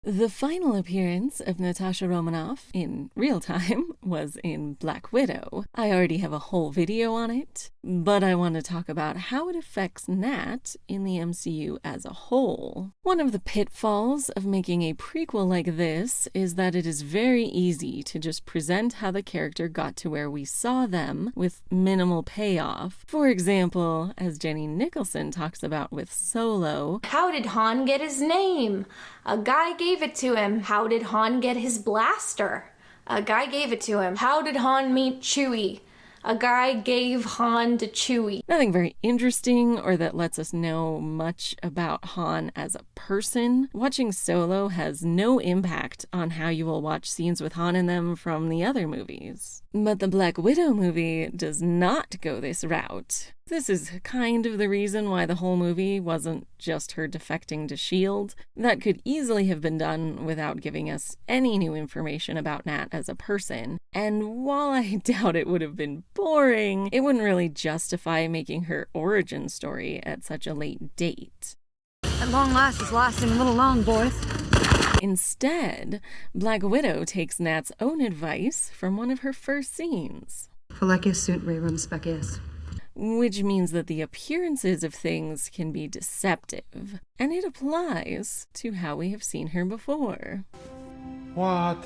The final appearance of Natasha Romanoff in real time was in Black Widow. I already have a whole video on it, but I want to talk about how it affects Nat in the MCU as a whole. One of the pitfalls of making a prequel like this is that it is very easy to just present how the character got to where we saw them with minimal payoff. For example, as Jenny Nicholson talks about with Solo, how did Han get his name? A guy gave it to him. How did Han get his blaster? A guy gave it to him. How did Han meet Chewie? A guy gave Han to Chewie. Nothing very interesting or that lets us know much about Han as a person. Watching Solo has no impact on how you will watch scenes with Han in them from the other movies. But the Black Widow movie does not go this route. This is kind of the reason why the whole movie wasn't just her defecting to S.H.I.E.L.D. That could easily have been done without giving us any new information about Nat as a person. And while I doubt it would have been boring, it wouldn't really justify making her origin story at such a late date. At long last is lasting a little long, boys. Instead, Black Widow takes Nat's own advice from one of her first scenes. Falekius sunt rerum species. Which means that the appearances of things can be deceptive, and it applies to how we have seen her before. What?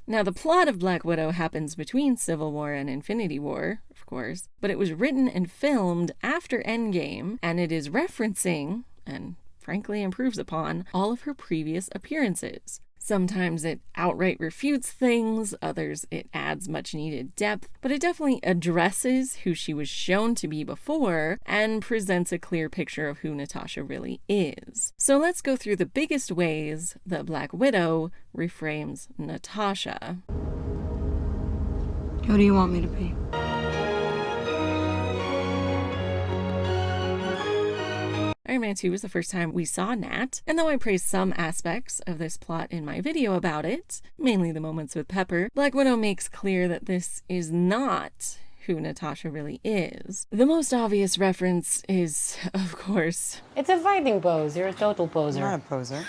Now, the plot of Black Widow happens between Civil War and Infinity War, of course, but it was written and filmed after Endgame, and it is referencing, and frankly improves upon, all of her previous appearances. Sometimes it outright refutes things, others it adds much needed depth, but it definitely addresses who she was shown to be before and presents a clear picture of who Natasha really is. So let's go through the biggest ways that Black Widow reframes Natasha. Who do you want me to be? Iron Man 2 was the first time we saw Nat, and though I praised some aspects of this plot in my video about it, mainly the moments with Pepper, Black Widow makes clear that this is not who Natasha really is. The most obvious reference is, of course, it's a fighting pose. You're a total poser. I'm not a poser.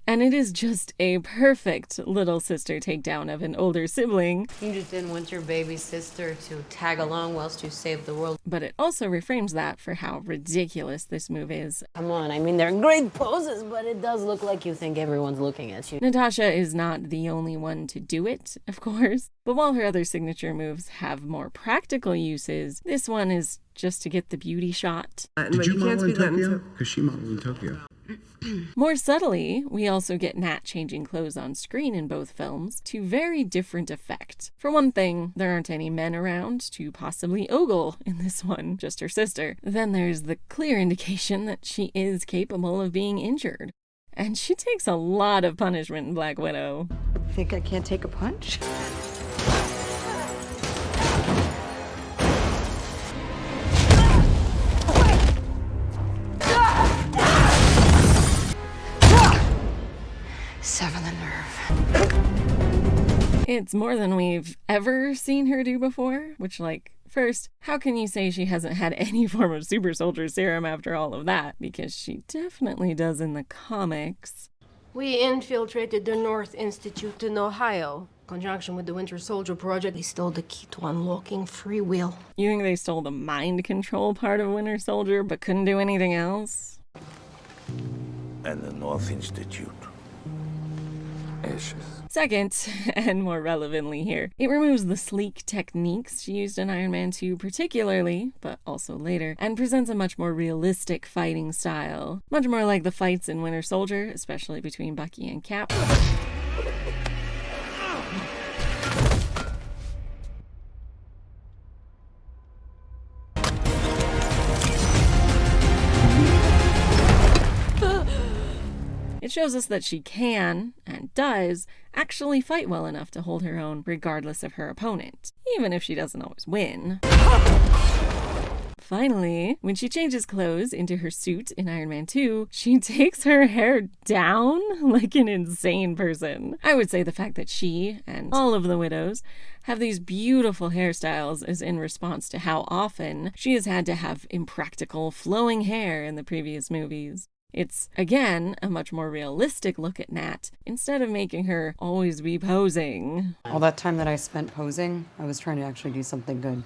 And it is just a perfect little sister takedown of an older sibling. You just didn't want your baby sister to tag along whilst you save the world. But it also reframes that for how ridiculous this move is. Come on, I mean, they're great poses, but it does look like you think everyone's looking at you. Natasha is not the only one to do it, of course. But while her other signature moves have more practical uses, this one is just to get the beauty shot. Did you model in Tokyo? Because she modeled in Tokyo. More subtly, we also get Nat changing clothes on screen in both films to very different effect. For one thing, there aren't any men around to possibly ogle in this one, just her sister. Then there's the clear indication that she is capable of being injured. And she takes a lot of punishment in Black Widow. Think I can't take a punch? Sever the nerve. It's more than we've ever seen her do before, which, first, how can you say she hasn't had any form of super soldier serum after all of that? Because she definitely does in the comics. We infiltrated the North Institute in Ohio. In conjunction with the Winter Soldier Project, they stole the key to unlocking free will. You think they stole the mind control part of Winter Soldier but couldn't do anything else? And the North Institute. Second, and more relevantly here, it removes the sleek techniques she used in Iron Man 2 particularly, but also later, and presents a much more realistic fighting style. Much more like the fights in Winter Soldier, especially between Bucky and Cap. It shows us that she can, and does, actually fight well enough to hold her own regardless of her opponent, even if she doesn't always win. Finally, when she changes clothes into her suit in Iron Man 2, she takes her hair down like an insane person. I would say the fact that she, and all of the widows, have these beautiful hairstyles is in response to how often she has had to have impractical flowing hair in the previous movies. It's, again, a much more realistic look at Nat, instead of making her always be posing. All that time that I spent posing, I was trying to actually do something good.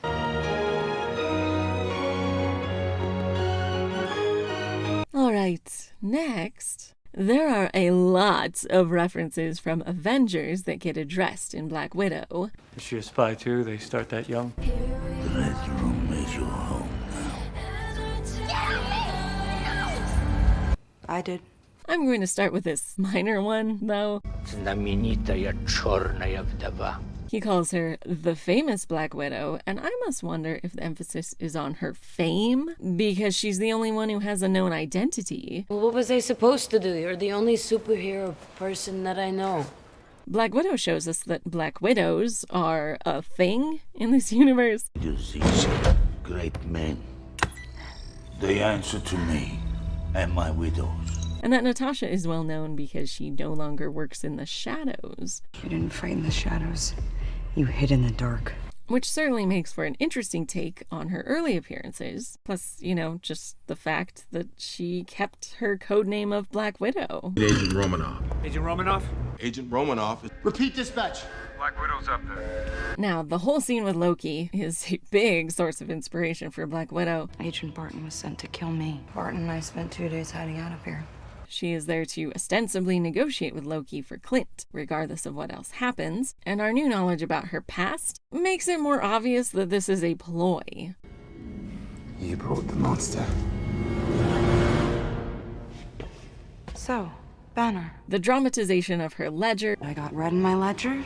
Alright, next. There are a lot of references from Avengers that get addressed in Black Widow. Is she a spy too? They start that young? The Red Room is your home now. I did. I'm going to start with this minor one, though. He calls her the famous Black Widow, and I must wonder if the emphasis is on her fame, because she's the only one who has a known identity. Well, what was I supposed to do? You're the only superhero person that I know. Black Widow shows us that Black Widows are a thing in this universe. These great men, they answer to me and my widows. And that Natasha is well known because she no longer works in the shadows. You didn't fight in the shadows. You hid in the dark. Which certainly makes for an interesting take on her early appearances. Plus, just the fact that she kept her codename of Black Widow. Agent Romanoff. Agent Romanoff? Agent Romanoff. Repeat dispatch. Black Widow's up there. Now, the whole scene with Loki is a big source of inspiration for Black Widow. Agent Barton was sent to kill me. Barton and I spent 2 days hiding out up here. She is there to ostensibly negotiate with Loki for Clint, regardless of what else happens, and our new knowledge about her past makes it more obvious that this is a ploy. You brought the monster. So, Banner. The dramatization of her ledger, I got red in my ledger.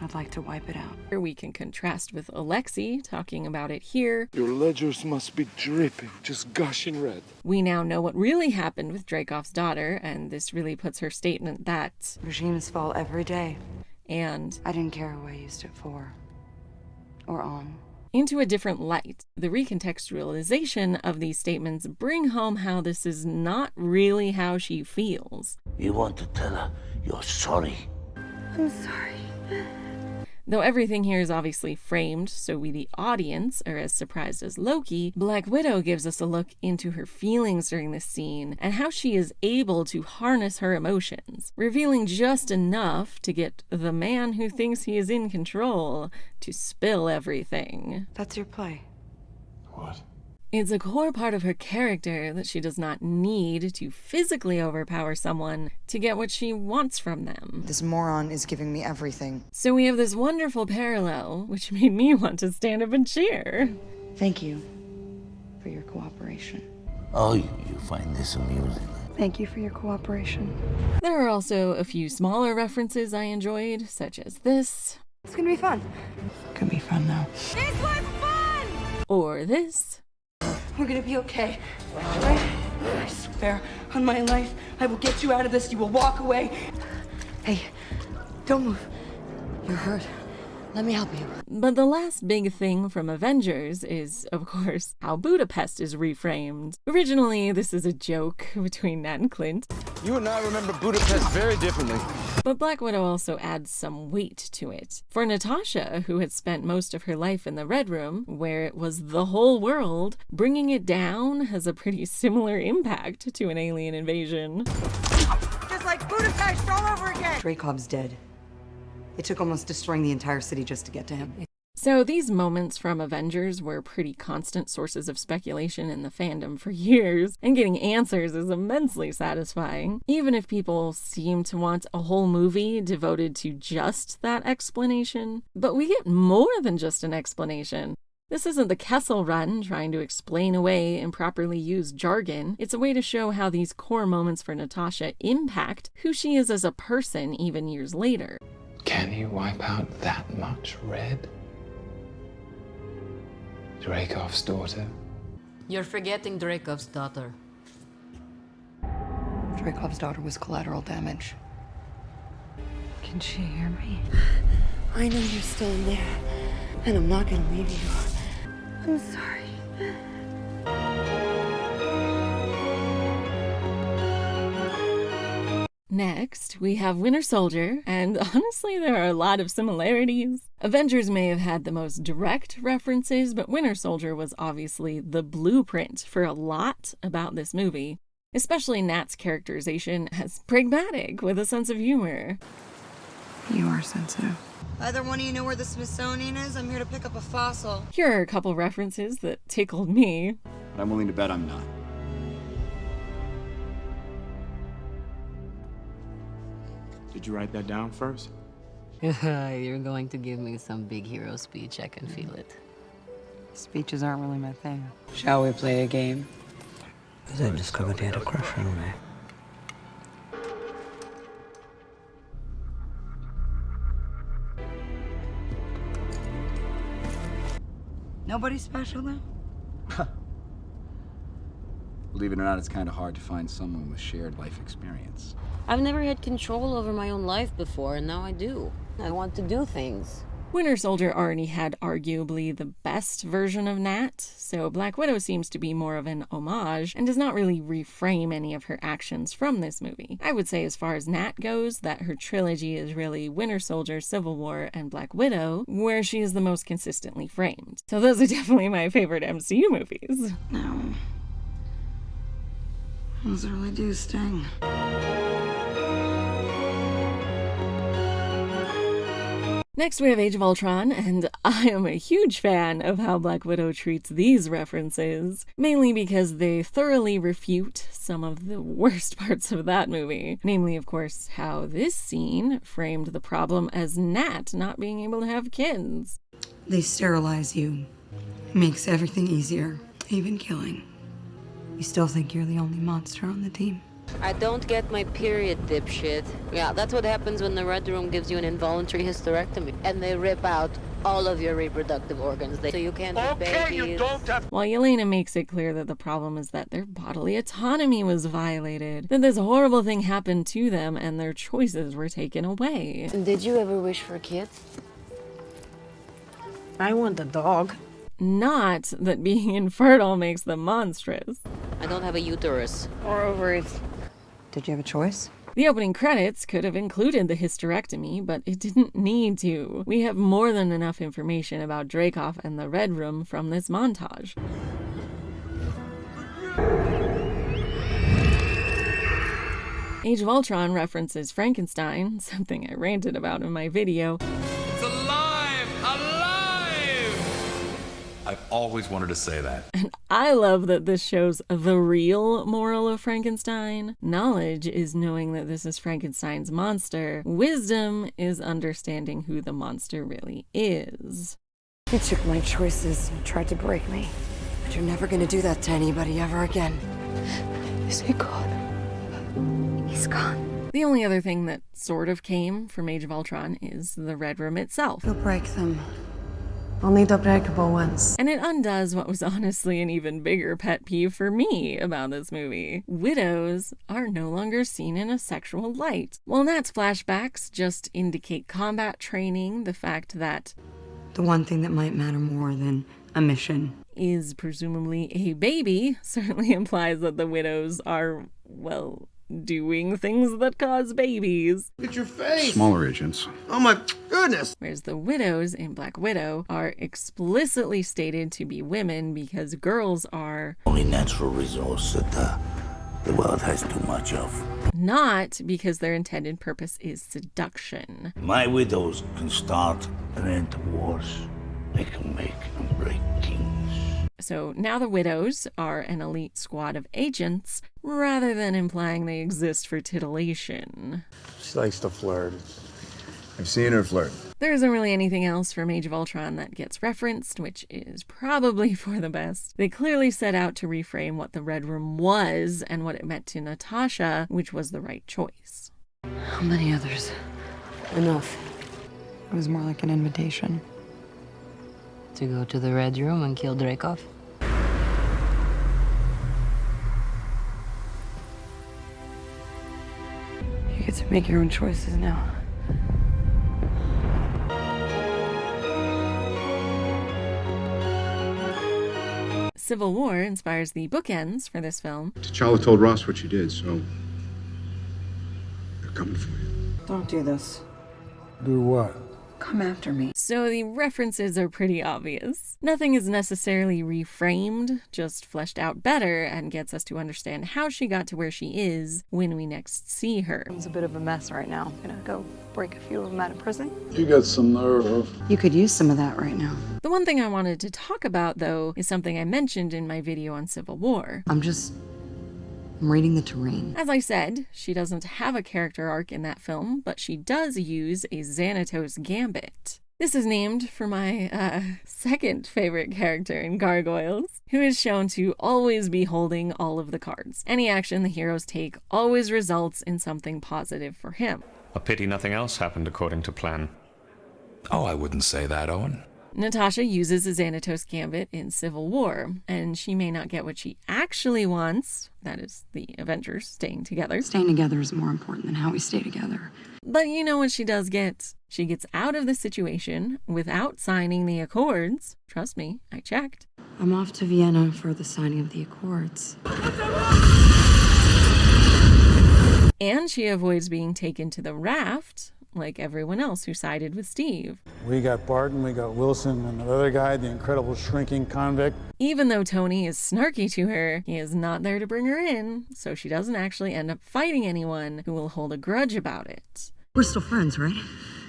I'd like to wipe it out. we can contrast with Alexei talking about it here. Your ledgers must be dripping, just gushing red. We now know what really happened with Dreykov's daughter, and this really puts her statement that... Regimes fall every day. And... I didn't care who I used it for. Or on. Into a different light. The recontextualization of these statements bring home how this is not really how she feels. You want to tell her you're sorry? I'm sorry. Though everything here is obviously framed, so we the audience are as surprised as Loki, Black Widow gives us a look into her feelings during this scene and how she is able to harness her emotions, revealing just enough to get the man who thinks he is in control to spill everything. That's your play. What? It's a core part of her character that she does not need to physically overpower someone to get what she wants from them. This moron is giving me everything. So we have this wonderful parallel, which made me want to stand up and cheer. Thank you for your cooperation. Oh, you find this amusing? Thank you for your cooperation. There are also a few smaller references I enjoyed, such as this. It's gonna be fun. It's gonna be fun now. This was fun! Or this. We're gonna be okay. I swear on my life, I will get you out of this. You will walk away. Hey, don't move. You're hurt. Let me help you. But the last big thing from Avengers is, of course, how Budapest is reframed. Originally, this is a joke between Nat and Clint. You and I remember Budapest very differently. But Black Widow also adds some weight to it. For Natasha, who had spent most of her life in the Red Room, where it was the whole world, bringing it down has a pretty similar impact to an alien invasion. Just like Budapest all over again. Dreykov's dead. It took almost destroying the entire city just to get to him. So these moments from Avengers were pretty constant sources of speculation in the fandom for years, and getting answers is immensely satisfying, even if people seem to want a whole movie devoted to just that explanation. But we get more than just an explanation. This isn't the Kessel Run trying to explain away improperly used jargon. It's a way to show how these core moments for Natasha impact who she is as a person even years later. Can you wipe out that much red? Dreykov's daughter? You're forgetting Dreykov's daughter. Dreykov's daughter was collateral damage. Can she hear me? I know you're still in there, and I'm not gonna leave you. I'm sorry. Next, we have Winter Soldier, and honestly, there are a lot of similarities. Avengers may have had the most direct references, but Winter Soldier was obviously the blueprint for a lot about this movie. especially Nat's characterization as pragmatic with a sense of humor. You are sensitive. Either one of you know where the Smithsonian is? I'm here to pick up a fossil. Here are a couple references that tickled me. But I'm willing to bet I'm not. Did you write that down first? You're going to give me some big hero speech, I can feel it. Speeches aren't really my thing. Shall we play a game? I discovered you had a crush on me. Nobody special, though? Believe it or not, it's kind of hard to find someone with shared life experience. I've never had control over my own life before, and now I do. I want to do things. Winter Soldier already had arguably the best version of Nat, so Black Widow seems to be more of an homage and does not really reframe any of her actions from this movie. I would say as far as Nat goes, that her trilogy is really Winter Soldier, Civil War, and Black Widow, where she is the most consistently framed. So those are definitely my favorite MCU movies. No. Those really do sting. Next we have Age of Ultron, and I am a huge fan of how Black Widow treats these references, mainly because they thoroughly refute some of the worst parts of that movie. Namely, of course, how this scene framed the problem as Nat not being able to have kids. They sterilize you. It makes everything easier, even killing. You still think you're the only monster on the team? I don't get my period, dipshit. Yeah, that's what happens when the Red Room gives you an involuntary hysterectomy, and they rip out all of your reproductive organs, so you can't have babies. You don't have. While Yelena makes it clear that the problem is that their bodily autonomy was violated, that this horrible thing happened to them and their choices were taken away. Did you ever wish for kids? I want a dog. Not that being infertile makes them monstrous. I don't have a uterus. Or ovaries. Did you have a choice? The opening credits could have included the hysterectomy, but it didn't need to. We have more than enough information about Dreykov and the Red Room from this montage. Age of Ultron references Frankenstein, something I ranted about in my video. It's alive! Alive! I've always wanted to say that. And I love that this shows the real moral of Frankenstein. Knowledge is knowing that this is Frankenstein's monster. Wisdom is understanding who the monster really is. You took my choices and tried to break me. But you're never gonna do that to anybody ever again. Is he gone? He's gone. The only other thing that sort of came from Age of Ultron is the Red Room itself. You'll break them. Only the breakable ones. And it undoes what was honestly an even bigger pet peeve for me about this movie. Widows are no longer seen in a sexual light. While Nat's flashbacks just indicate combat training, the fact that the one thing that might matter more than a mission is presumably a baby certainly implies that the widows are, well, doing things that cause babies. Look at your face! Smaller agents. Oh my goodness! Whereas the widows in Black Widow are explicitly stated to be women because girls are only natural resource that the world has too much of. Not because their intended purpose is seduction. My widows can start and end wars. They can make and break kings. So now the widows are an elite squad of agents, rather than implying they exist for titillation. She likes to flirt. I've seen her flirt. There isn't really anything else from Age of Ultron that gets referenced, which is probably for the best. They clearly set out to reframe what the Red Room was and what it meant to Natasha, which was the right choice. How many others? Enough. It was more like an invitation. To go to the Red Room and kill Dreykov? You get to make your own choices now. Civil War inspires the bookends for this film. T'Challa told Ross what you did, so they're coming for you. Don't do this. Do what? Come after me. so the references are pretty obvious. Nothing is necessarily reframed, just fleshed out better and gets us to understand how she got to where she is when we next see her. It's a bit of a mess right now. I'm gonna go break a few of them out of prison. You got some nerve. You could use some of that right now. The one thing I wanted to talk about, though, is something I mentioned in my video on Civil War. I'm reading the terrain. As I said, she doesn't have a character arc in that film, but she does use a Xanatos Gambit. This is named for my second favorite character in Gargoyles, who is shown to always be holding all of the cards. Any action the heroes take always results in something positive for him. A pity nothing else happened according to plan. Oh, I wouldn't say that, Owen. Natasha uses a Xanatos Gambit in Civil War, and she may not get what she actually wants, that is, the Avengers staying together. Staying together is more important than how we stay together. But you know what she does get? She gets out of the situation without signing the Accords. Trust me, I checked. I'm off to Vienna for the signing of the Accords. And she avoids being taken to the raft, like everyone else who sided with Steve. We got Barton, we got Wilson, and the other guy, the incredible shrinking convict. Even though Tony is snarky to her, he is not there to bring her in, so she doesn't actually end up fighting anyone who will hold a grudge about it. We're still friends, right?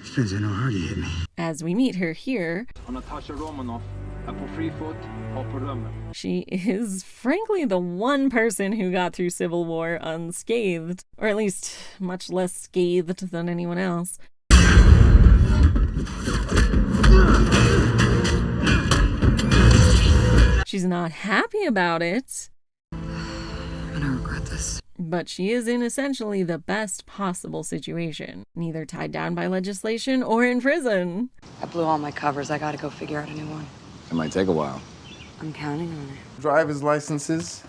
Depends on how hard you hit me. As we meet her here, Natasha Romanoff på fri fot och på römmen. She is frankly the one person who got through Civil War unscathed, or at least much less scathed than anyone else. She's not happy about it. I'm gonna regret this. But she is in essentially the best possible situation, neither tied down by legislation or in prison. I blew all my covers. I gotta go figure out a new one. It might take a while. I'm counting on it. Driver's licenses,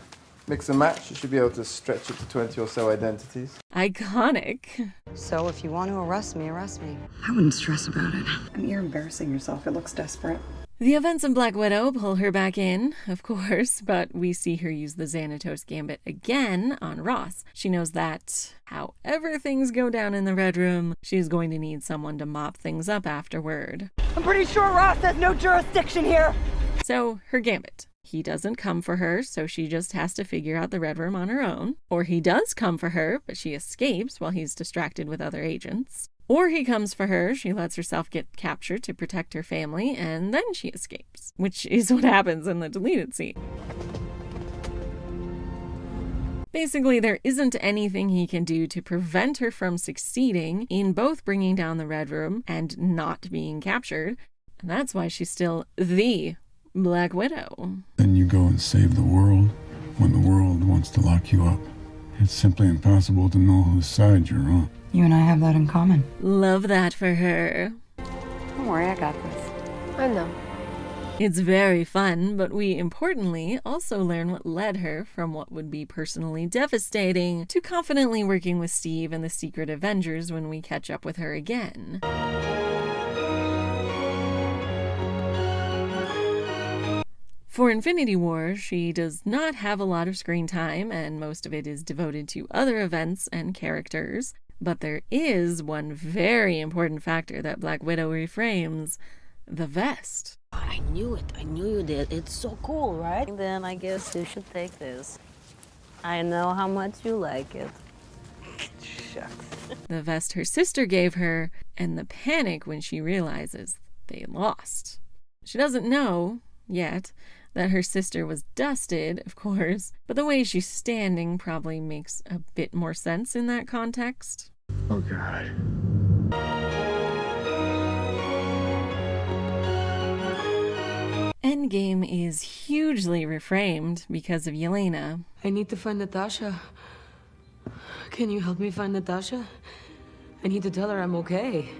mix and match. You should be able to stretch it to 20 or so identities. Iconic. So if you want to arrest me, arrest me. I wouldn't stress about it. I mean, you're embarrassing yourself. It looks desperate. The events in Black Widow pull her back in, of course, but we see her use the Xanatos Gambit again on Ross. She knows that, however things go down in the Red Room, she's going to need someone to mop things up afterward. I'm pretty sure Ross has no jurisdiction here. So, her Gambit. He doesn't come for her, so she just has to figure out the Red Room on her own. Or he does come for her, but she escapes while he's distracted with other agents. Or he comes for her, she lets herself get captured to protect her family, and then she escapes, which is what happens in the deleted scene. Basically, there isn't anything he can do to prevent her from succeeding in both bringing down the Red Room and not being captured, and that's why she's still the Black Widow. Then you go and save the world when the world wants to lock you up. It's simply impossible to know whose side you're on. You and I have that in common. Love that for her. Don't worry, I got this. I know. It's very fun, but we importantly also learn what led her from what would be personally devastating to confidently working with Steve and the Secret Avengers when we catch up with her again. For Infinity War, she does not have a lot of screen time, and most of it is devoted to other events and characters. But there is one very important factor that Black Widow reframes: the vest. I knew it. I knew you did. It's so cool, right? Then I guess you should take this. I know how much you like it. Shucks. The vest her sister gave her, and the panic when she realizes they lost. She doesn't know, yet, that her sister was dusted, of course, but the way she's standing probably makes a bit more sense in that context. Oh, God. Endgame is hugely reframed because of Yelena. I need to find Natasha. Can you help me find Natasha? I need to tell her I'm okay.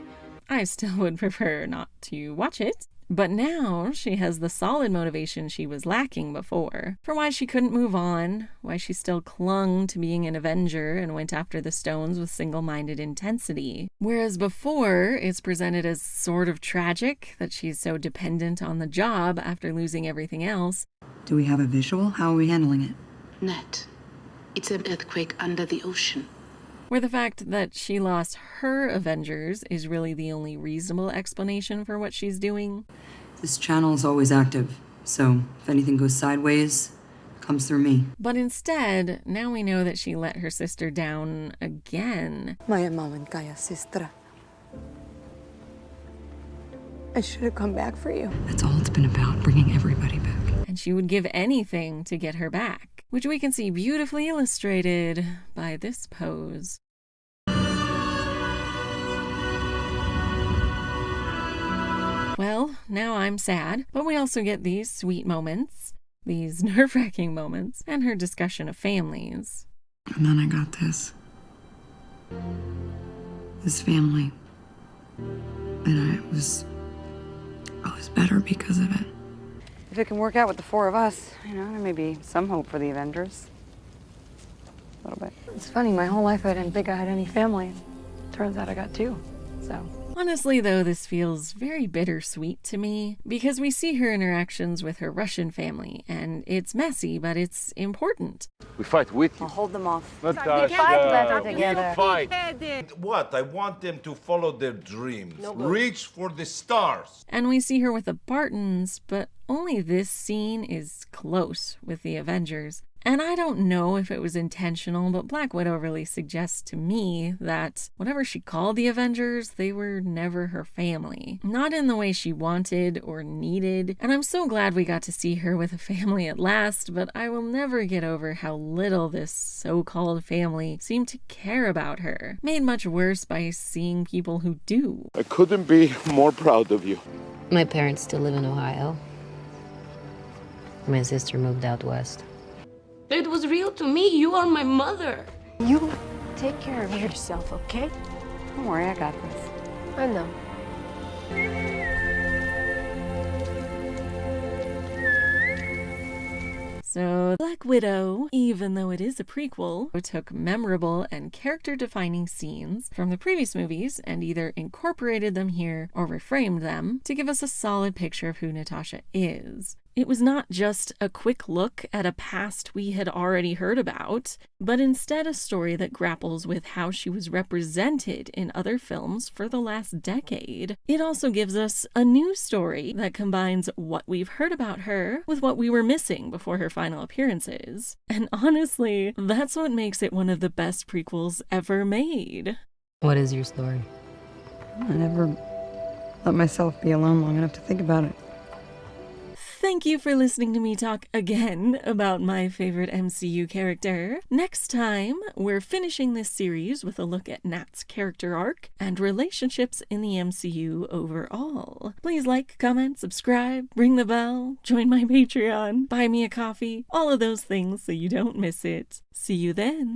I still would prefer not to watch it. But now she has the solid motivation she was lacking before, for why she couldn't move on, why she still clung to being an Avenger and went after the stones with single-minded intensity. Whereas before, it's presented as sort of tragic that she's so dependent on the job after losing everything else. Do we have a visual? How are we handling it? Net. It's an earthquake under the ocean. Where the fact that she lost her Avengers is really the only reasonable explanation for what she's doing. This channel is always active, so if anything goes sideways, it comes through me. But instead, now we know that she let her sister down again. Maya maman kaya, sister. I should have come back for you. That's all it's been about, bringing everybody back. And she would give anything to get her back, which we can see beautifully illustrated by this pose. Well, now I'm sad, but we also get these sweet moments, these nerve-wracking moments, and her discussion of families. And then I got this. This family. And I was better because of it. If it can work out with the four of us, you know, there may be some hope for the Avengers. A little bit. It's funny, my whole life I didn't think I had any family. Turns out I got two, so. Honestly, though, this feels very bittersweet to me because we see her interactions with her Russian family, and it's messy, but it's important. We fight with you. I'll hold them off. Natasha, fight better together. Fight. What? I want them to follow their dreams. Reach for the stars. And we see her with the Bartons, but only this scene is close with the Avengers. And I don't know if it was intentional, but Black Widow really suggests to me that whatever she called the Avengers, they were never her family. Not in the way she wanted or needed. And I'm so glad we got to see her with a family at last, but I will never get over how little this so-called family seemed to care about her. Made much worse by seeing people who do. I couldn't be more proud of you. My parents still live in Ohio. My sister moved out west. It was real to me. You are my mother. You take care of yourself, okay? Don't worry, I got this. I know. So, Black Widow, even though it is a prequel, took memorable and character-defining scenes from the previous movies and either incorporated them here or reframed them to give us a solid picture of who Natasha is. It was not just a quick look at a past we had already heard about, but instead a story that grapples with how she was represented in other films for the last decade. It also gives us a new story that combines what we've heard about her with what we were missing before her final appearances. And honestly, that's what makes it one of the best prequels ever made. What is your story? I never let myself be alone long enough to think about it. Thank you for listening to me talk again about my favorite MCU character. Next time, we're finishing this series with a look at Nat's character arc and relationships in the MCU overall. Please like, comment, subscribe, ring the bell, join my Patreon, buy me a coffee, all of those things so you don't miss it. See you then.